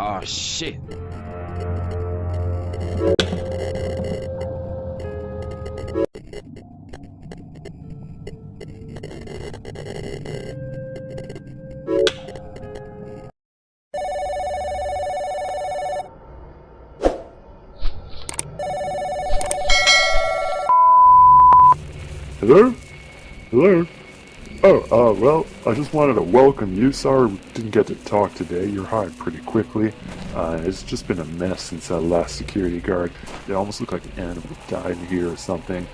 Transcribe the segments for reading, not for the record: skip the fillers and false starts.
Oh shit. Hello? Hello? Oh, well, I just wanted to welcome you. Sorry we didn't get to talk today. You're hired pretty quickly. It's just been a mess since that last security guard. They almost look like an animal died in here or something.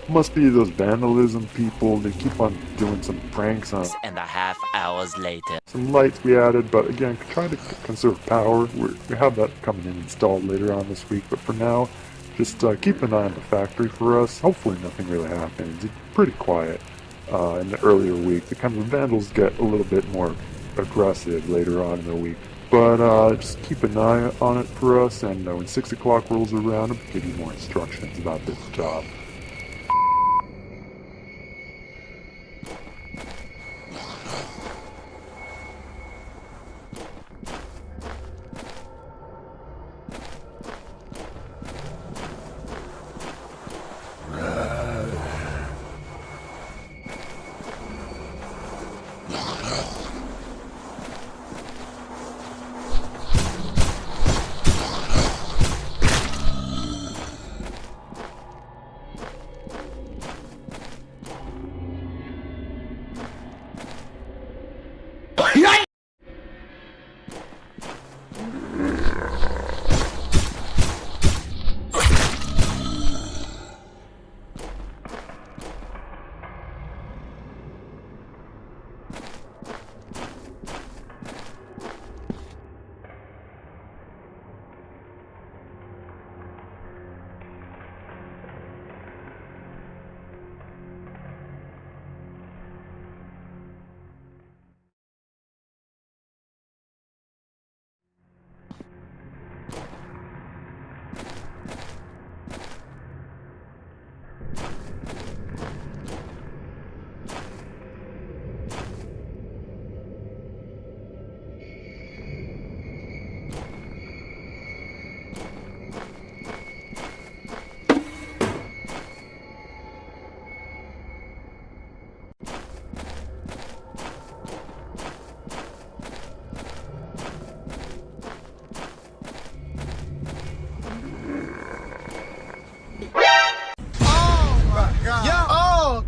Must be those vandalism people. They keep on doing some pranks on 6.5 hours later. some lights we added, but again, try to conserve power. We have that coming in installed later on this week, but for now, just keep an eye on the factory for us. Hopefully nothing really happens. It's pretty quiet in the earlier week. The kind of vandals get a little bit more aggressive later on in the week. But just keep an eye on it for us, and when 6 o'clock rolls around, I'll give you more instructions about this job.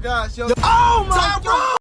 Gosh, yo. Oh my God!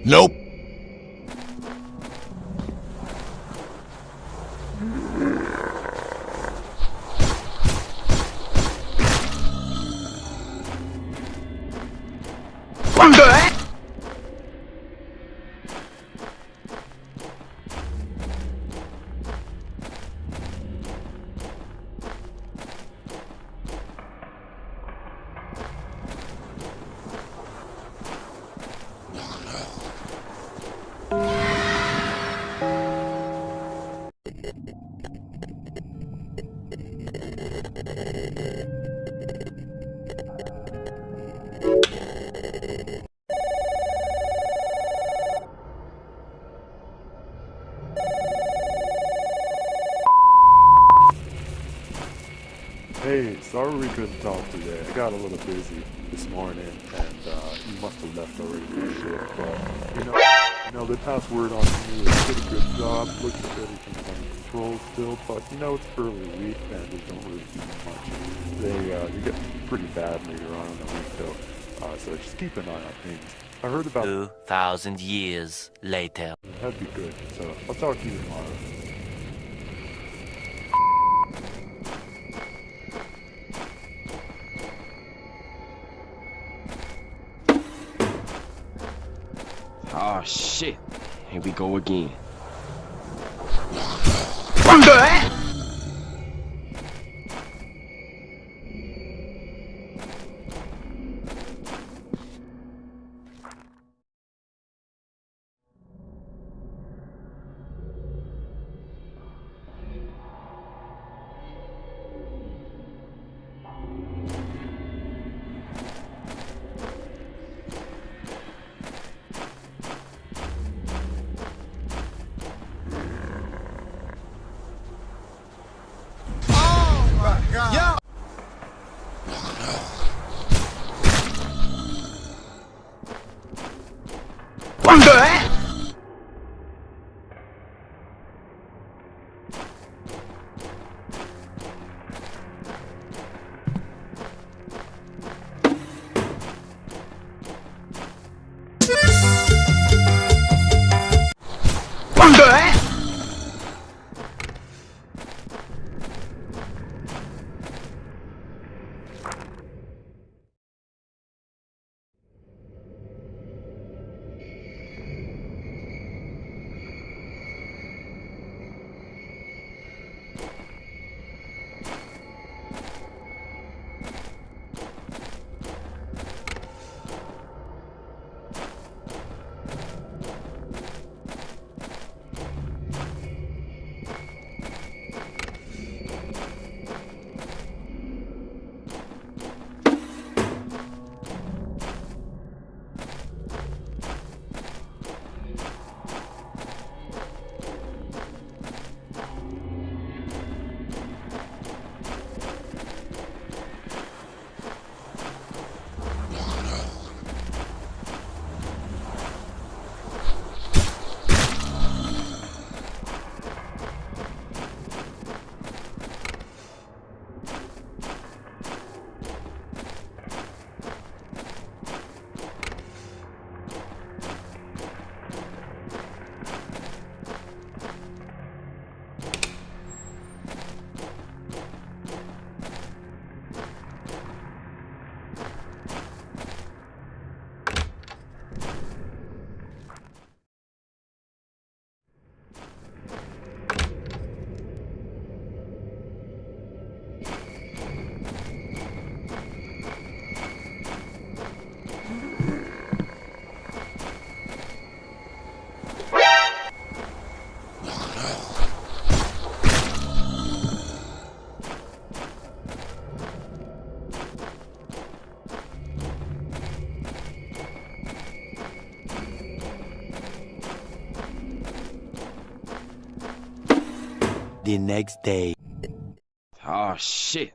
Nope. Sorry we couldn't talk today. I got a little busy this morning, and you must have left already for shit. But the password on you is a pretty good job. Looks like everything's under control still, but it's early week, bandits don't really do much. They get pretty bad later on in the week, though. So just keep an eye on things. I heard about 2,000 years later. That'd be good. So I'll talk to you tomorrow. Oh shit. Here we go again. God. The next day. Oh shit.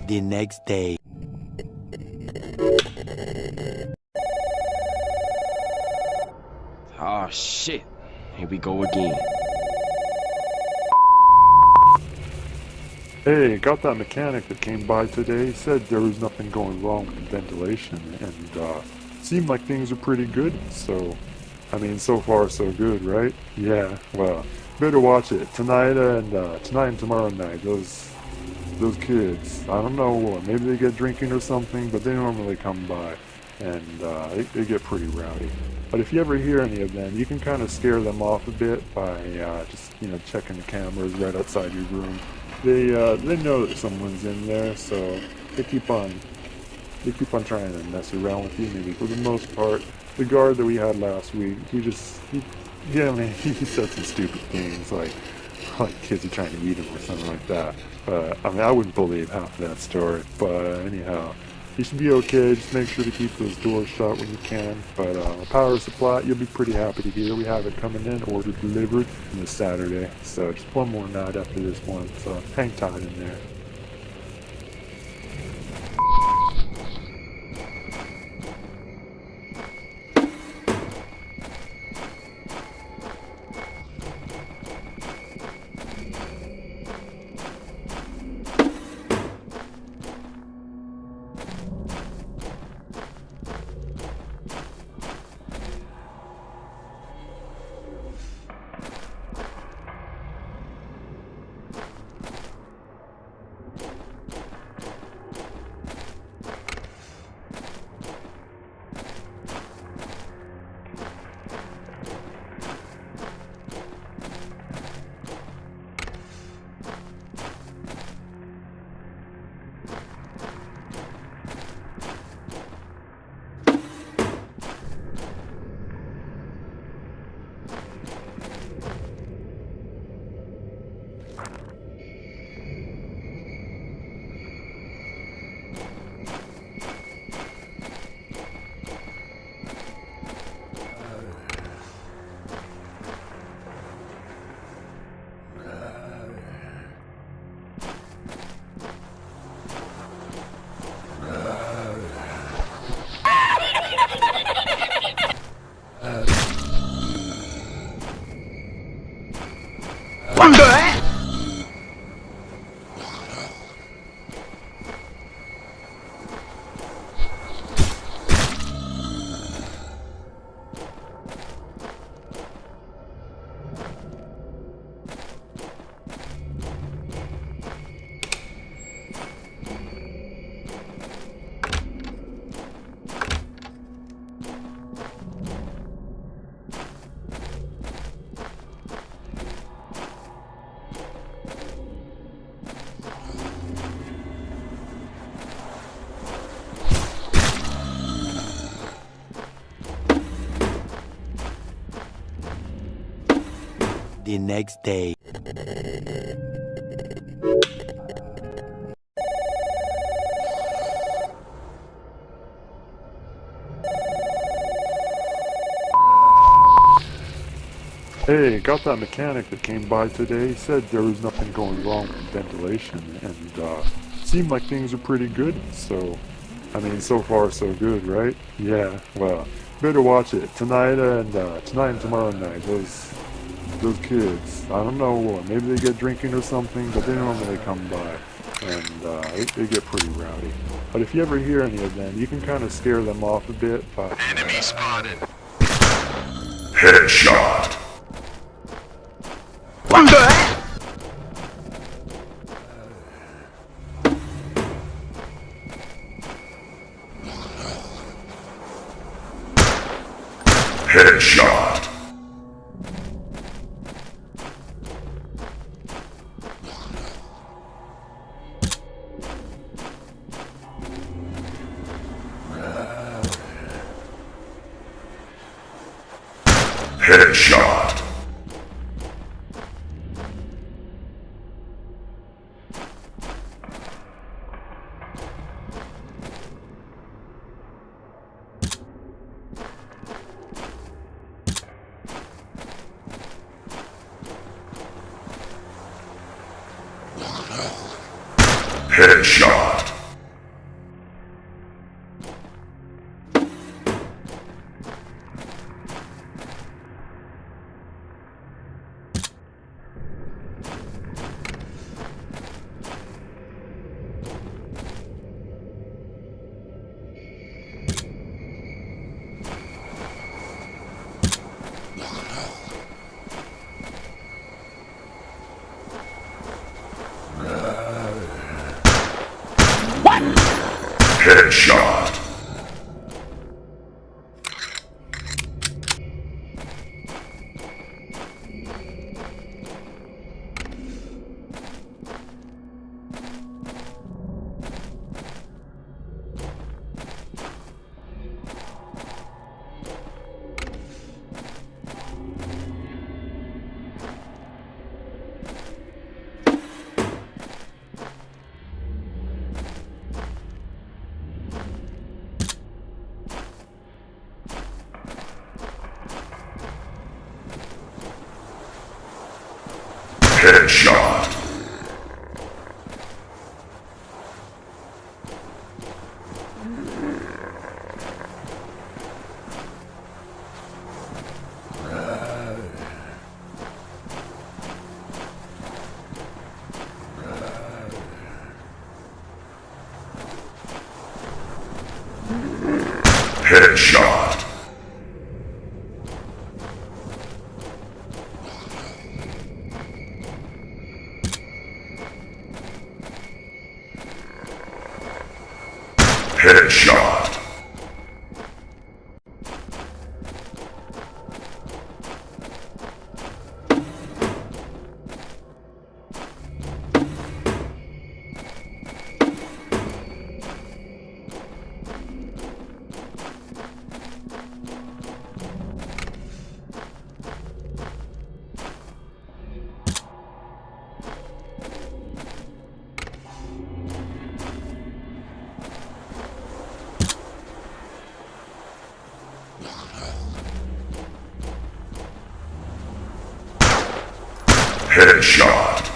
The next day. Oh shit. Here we go again. Hey, got that mechanic that came by today. Said there was nothing going wrong with the ventilation, and seemed like things are pretty good. So, I mean, so far so good, right? Yeah. Well, better watch it tonight and tomorrow night. Those kids. I don't know. Maybe they get drinking or something, but they normally come by, and they get pretty rowdy. But if you ever hear any of them, you can kind of scare them off a bit by just checking the cameras right outside your room. They know that someone's in there, so they keep on trying to mess around with you. Maybe for the most part, the guard that we had last week, he said some stupid things like kids are trying to eat him or something like that. I mean, I wouldn't believe half of that story. But anyhow, you should be okay. Just make sure to keep those doors shut when you can. But power supply, you'll be pretty happy to hear. We have it coming in, ordered, delivered on this Saturday. So just one more night after this one. So hang tight in there. The next day. Hey, got that mechanic that came by today. Said there was nothing going wrong with the ventilation, and seemed like things are pretty good. So, I mean, so far so good, right? Yeah. Well, better watch it tonight and tomorrow night. Those kids. I don't know. Maybe they get drinking or something, but they normally come by, and they get pretty rowdy. But if you ever hear any of them, you can kind of scare them off a bit by. Enemy spotted. Headshot. Headshot. Headshot. Headshot. Headshot. Headshot. Headshot. Headshot. Headshot.